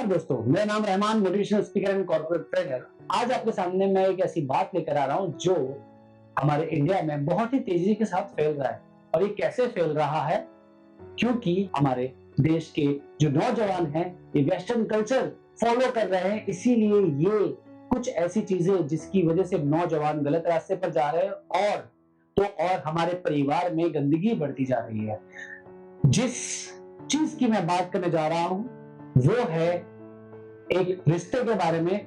दोस्तों, मेरा नाम Rahman, motivational speaker and corporate trainer. आज आपके सामने मैं एक ऐसी बात लेकर आ रहा हूं जो हमारे इंडिया में बहुत ही तेजी के साथ फैल रहा है। और ये कैसे फैल रहा है? क्योंकि हमारे देश के जो नौजवान हैं ये वेस्टर्न कल्चर फॉलो कर रहे हैं, इसीलिए ये कुछ ऐसी चीजें जिसकी वजह से नौजवान गलत रास्ते पर जा रहे हैं और हमारे परिवार में गंदगी बढ़ती जा रही है। जिस चीज की मैं बात करने जा रहा हूं वो है एक रिश्ते के बारे में।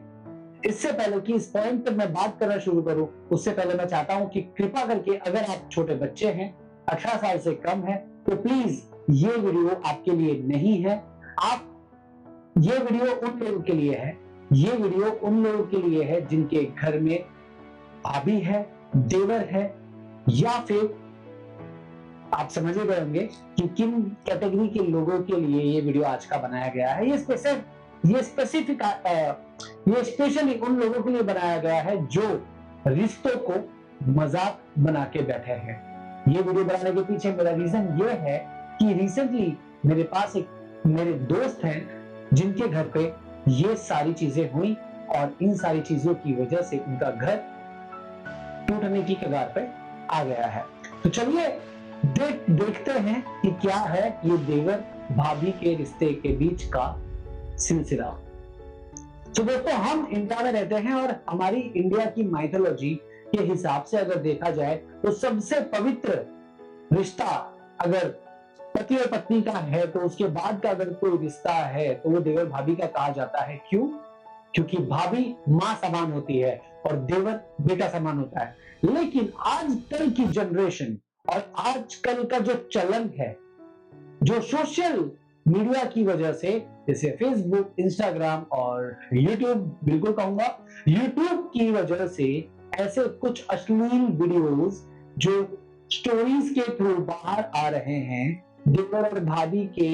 इससे पहले कि इस पॉइंट पर मैं बात करना शुरू करूं, उससे पहले मैं चाहता हूं कि कृपा करके अगर आप छोटे बच्चे हैं, 18 साल से कम है, तो प्लीज ये वीडियो आपके लिए नहीं है। ये वीडियो उन लोगों के लिए है, ये वीडियो उन लोगों के लिए है जिनके घर में भाभी है, देवर है, या फिर आप समझ ही गए होंगे कि किन कैटेगरी के लोगों के लिए ये वीडियो आज का बनाया गया है। ये स्पेशली उन लोगों के लिए बनाया गया है जो रिश्तों को मजाक बना के बैठे हैं। ये वीडियो बनाने के पीछे मेरा रीजन ये है कि रिसेंटली मेरे पास मेरे दोस्त हैं जिनके घर पे ये सारी चीजें हुई और इन सारी चीजों की वजह से उनका घर टूटने की कगार पे आ गया है। तो चलिए देखते हैं कि क्या है ये देवर भाभी के रिश्ते के बीच का सिलसिला। तो दोस्तों, हम इंडिया में रहते हैं और हमारी इंडिया की माइथोलॉजी के हिसाब से अगर देखा जाए तो सबसे पवित्र रिश्ता अगर पति और पत्नी का है तो उसके बाद का अगर कोई रिश्ता है तो वो देवर भाभी का कहा जाता है। क्यों? क्योंकि भाभी मां समान होती है और देवर बेटा समान होता है। लेकिन आजकल की जनरेशन और आजकल का जो चलन है, जो सोशल मीडिया की वजह से, जैसे फेसबुक, इंस्टाग्राम और यूट्यूब, बिल्कुल कहूंगा यूट्यूब की वजह से ऐसे कुछ अश्लील वीडियोस जो स्टोरीज के थ्रू बाहर आ रहे हैं देवर और भाभी के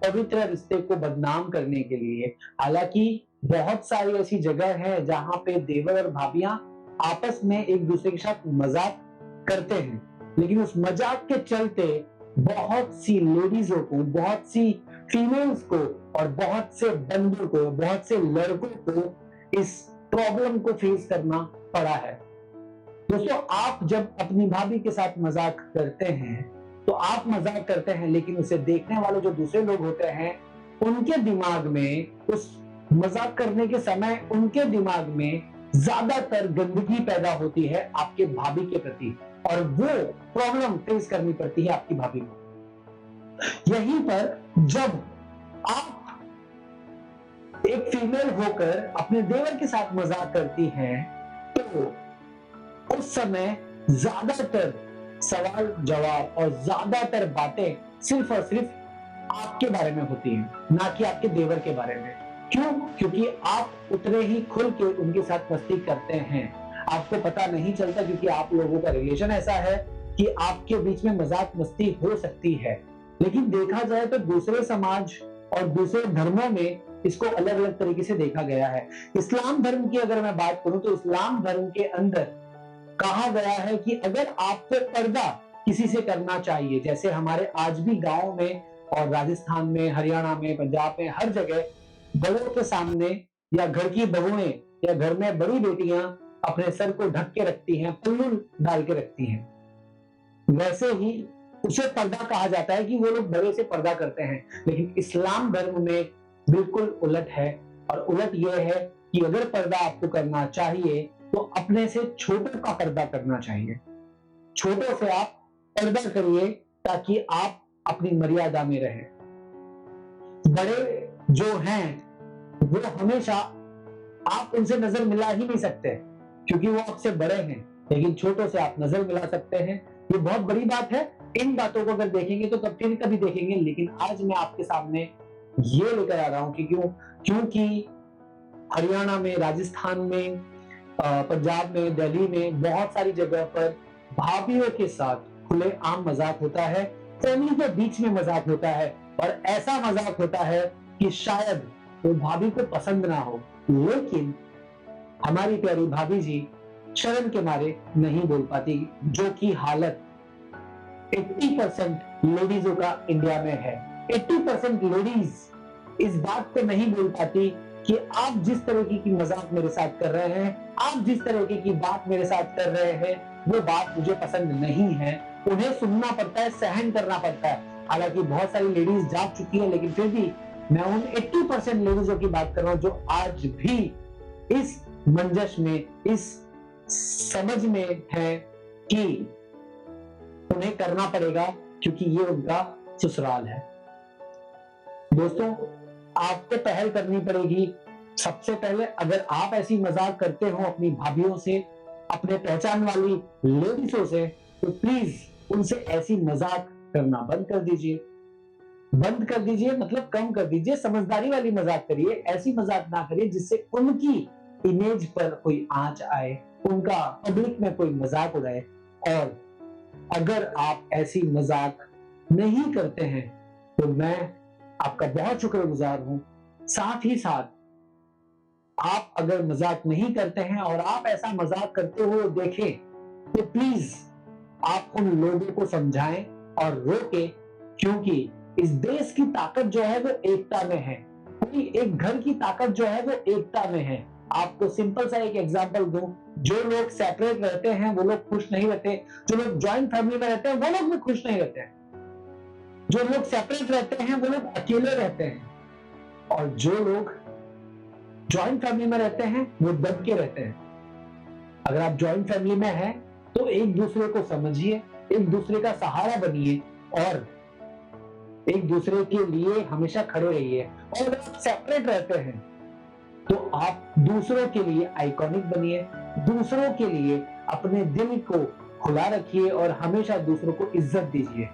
पवित्र रिश्ते को बदनाम करने के लिए। हालांकि बहुत सारी ऐसी जगह है जहां पे देवर और भाभियां आपस में एक दूसरे के साथ मजाक करते हैं, लेकिन उस मजाक के चलते बहुत सी लेडीजों को, बहुत सी फीमेल्स को और बहुत से बंदों को, बहुत से लड़कों को इस प्रॉब्लम को फेस करना पड़ा है। दोस्तों, आप जब अपनी भाभी के साथ मजाक करते हैं तो आप मजाक करते हैं, लेकिन उसे देखने वाले जो दूसरे लोग होते हैं उनके दिमाग में, उस मजाक करने के समय उनके दिमाग में ज्यादातर गंदगी पैदा होती है आपके भाभी के प्रति और वो प्रॉब्लम फेस करनी पड़ती है आपकी भाभी को। यहीं पर जब आप एक फीमेल होकर अपने देवर के साथ मजाक करती हैं तो उस समय ज्यादातर सवाल जवाब और ज्यादातर बातें सिर्फ और सिर्फ आपके बारे में होती हैं, ना कि आपके देवर के बारे में। क्यों? क्योंकि आप उतने ही खुल के उनके साथ मस्ती करते हैं, आपको पता नहीं चलता क्योंकि आप लोगों का रिलेशन ऐसा है कि आपके बीच में मजाक मस्ती हो सकती है। लेकिन देखा जाए तो दूसरे समाज और दूसरे धर्मों में इसको अलग अलग तरीके से देखा गया है। इस्लाम धर्म की अगर मैं बात करूं तो इस्लाम धर्म के अंदर कहा गया है कि अगर आपको पर्दा किसी से करना चाहिए, जैसे हमारे आज भी गांव में और राजस्थान में, हरियाणा में, पंजाब में, हर जगह बड़ों के सामने या घर की बहुएं या घर में बड़ी बेटियां अपने सर को ढक के रखती हैं, पल्लू डाल के रखती हैं, वैसे ही उसे पर्दा कहा जाता है कि वो लोग बड़े से पर्दा करते हैं। लेकिन इस्लाम धर्म में बिल्कुल उलट है, और उलट यह है कि अगर पर्दा आपको करना चाहिए तो अपने से छोटों का पर्दा करना चाहिए। छोटों से आप पर्दा करिए ताकि आप अपनी मर्यादा में रहें। बड़े जो हैं वो हमेशा आप उनसे नजर मिला ही नहीं सकते क्योंकि वो आपसे बड़े हैं, लेकिन छोटों से आप नजर मिला सकते हैं। ये बहुत बड़ी बात है। इन बातों को अगर देखेंगे तो फिर कभी देखेंगे, लेकिन आज मैं आपके सामने ये लेकर आ रहा हूं कि क्योंकि हरियाणा में, राजस्थान में, पंजाब में, दिल्ली में बहुत सारी जगह पर भाभीओं के साथ खुले आम मजाक होता है, फैमिली के बीच में मजाक होता है, और ऐसा मजाक होता है कि शायद वो भाभी को पसंद ना हो, लेकिन हमारी प्यारी भाभी जी शर्म के मारे नहीं बोल पाती, जो कि हालत 80% लेडीजों का इंडिया में है। 80% लेडीज इस बात पे नहीं बोल पाती कि आप जिस तरीके की मजाक मेरे साथ कर रहे हैं, आप जिस तरीके की बात मेरे साथ कर रहे हैं, वो बात मुझे पसंद नहीं है। उन्हें सुनना पड़ता है, सहन करना पड़ता है। हालांकि बहुत सारी लेडीज जाग चुकी है, लेकिन फिर भी मैं उन 80% लेडीजों की बात कर रहा हूं जो आज भी इस मंजश में, इस समझ में है कि उन्हें करना पड़ेगा क्योंकि ये उनका ससुराल है। दोस्तों, आपको पहल करनी पड़ेगी। सबसे पहले अगर आप ऐसी मजाक करते हो अपनी भाभीयों से, अपने पहचान वाली लेडीजों से, तो प्लीज उनसे ऐसी मजाक करना बंद कर दीजिए। बंद कर दीजिए मतलब कम कर दीजिए। समझदारी वाली मजाक करिए, ऐसी मजाक ना करिए जिससे उनकी इमेज पर कोई आंच आए, उनका पब्लिक में कोई मजाक उड़ाए। और अगर आप ऐसी मजाक नहीं करते हैं तो मैं आपका बहुत शुक्रगुजार हूं। साथ ही साथ आप अगर मजाक नहीं करते हैं और आप ऐसा मजाक करते हुए देखें तो प्लीज आप उन लोगों को समझाएं और रोकें, क्योंकि इस देश की ताकत जो है वो एकता में है। पूरी एक घर की ताकत जो है वो एकता में है। आपको सिंपल सा एक एग्जांपल दूं, जो लोग सेपरेट रहते हैं वो लोग खुश नहीं रहते, जो लोग ज्वाइंट फैमिली में रहते हैं वो लोग भी खुश नहीं रहते हैं, जो लोग सेपरेट रहते हैं वो लोग अकेले रहते हैं, और जो लोग ज्वाइंट फैमिली में रहते हैं वो दब के रहते हैं। अगर आप ज्वाइंट फैमिली में हैं तो एक दूसरे को समझिए, एक दूसरे का सहारा बनिए और एक दूसरे के लिए हमेशा खड़े रहिए। और अगर आप सेपरेट रहते हैं तो आप दूसरों के लिए आइकॉनिक बनिए, दूसरों के लिए अपने दिल को खुला रखिए और हमेशा दूसरों को इज्जत दीजिए।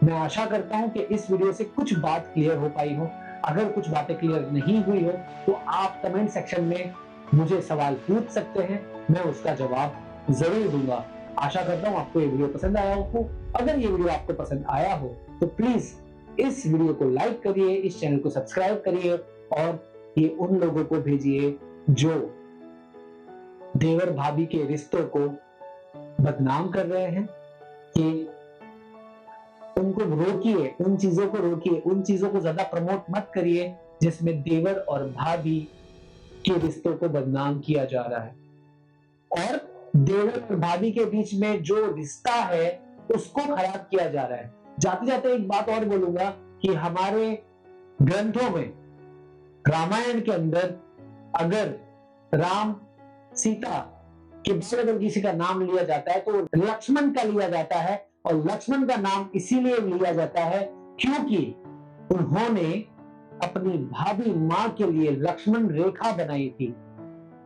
मैं आशा करता हूं कि इस वीडियो से कुछ बात क्लियर हो पाई हो। अगर कुछ बातें क्लियर नहीं हुई हो तो आप कमेंट सेक्शन में मुझे सवाल पूछ सकते हैं, मैं उसका जवाब जरूर दूंगा। आशा करता हूं आपको ये वीडियो पसंद आया हो। अगर ये वीडियो आपको पसंद आया हो तो प्लीज इस वीडियो को लाइक करिए, इस चैनल को सब्सक्राइब करिए और ये उन लोगों को भेजिए जो देवर भाभी के रिश्तों को बदनाम कर रहे हैं, कि उनको रोकिए, उन चीजों को रोकिए, उन चीजों को ज्यादा प्रमोट मत करिए जिसमें देवर और भाभी के रिश्तों को बदनाम किया जा रहा है। और देवर और भाभी के बीच में जो रिश्ता है उसको खराब किया जा रहा है। जाते जाते एक बात और बोलूंगा कि हमारे ग्रंथों में, रामायण के अंदर अगर राम सीता के बाद अगर किसी का नाम लिया जाता है तो लक्ष्मण का लिया जाता है, और लक्ष्मण का नाम इसीलिए लिया जाता है क्योंकि उन्होंने अपनी भाभी मां के लिए लक्ष्मण रेखा बनाई थी,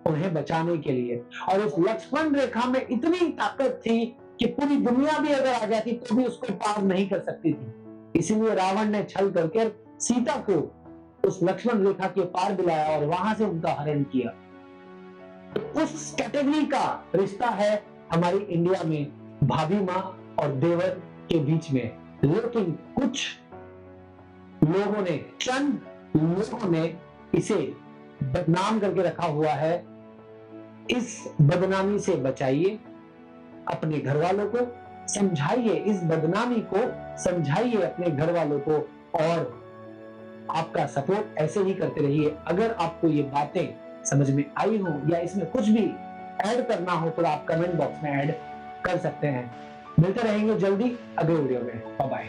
उन्हें बचाने के लिए। और उस लक्ष्मण रेखा में इतनी ताकत थी कि पूरी दुनिया भी अगर आ जाती तो भी उसको पार नहीं कर सकती थी। इसीलिए रावण ने छल करके सीता को उस लक्ष्मण रेखा के पार बुलाया और वहां से उनका हरण किया। तो उस कैटेगरी का रिश्ता है हमारी इंडिया में भाभी मां और देवर के बीच में। लेकिन कुछ लोगों ने, चंद लोगों ने इसे बदनाम करके रखा हुआ है। इस बदनामी से बचाइए, अपने घर वालों को समझाइए, इस बदनामी को समझाइए अपने घर वालों को, और आपका सपोर्ट ऐसे ही करते रहिए। अगर आपको ये बातें समझ में आई हो या इसमें कुछ भी ऐड करना हो तो आप कमेंट बॉक्स में ऐड कर सकते हैं। मिलते रहेंगे जल्दी अगले वीडियो में। Bye bye.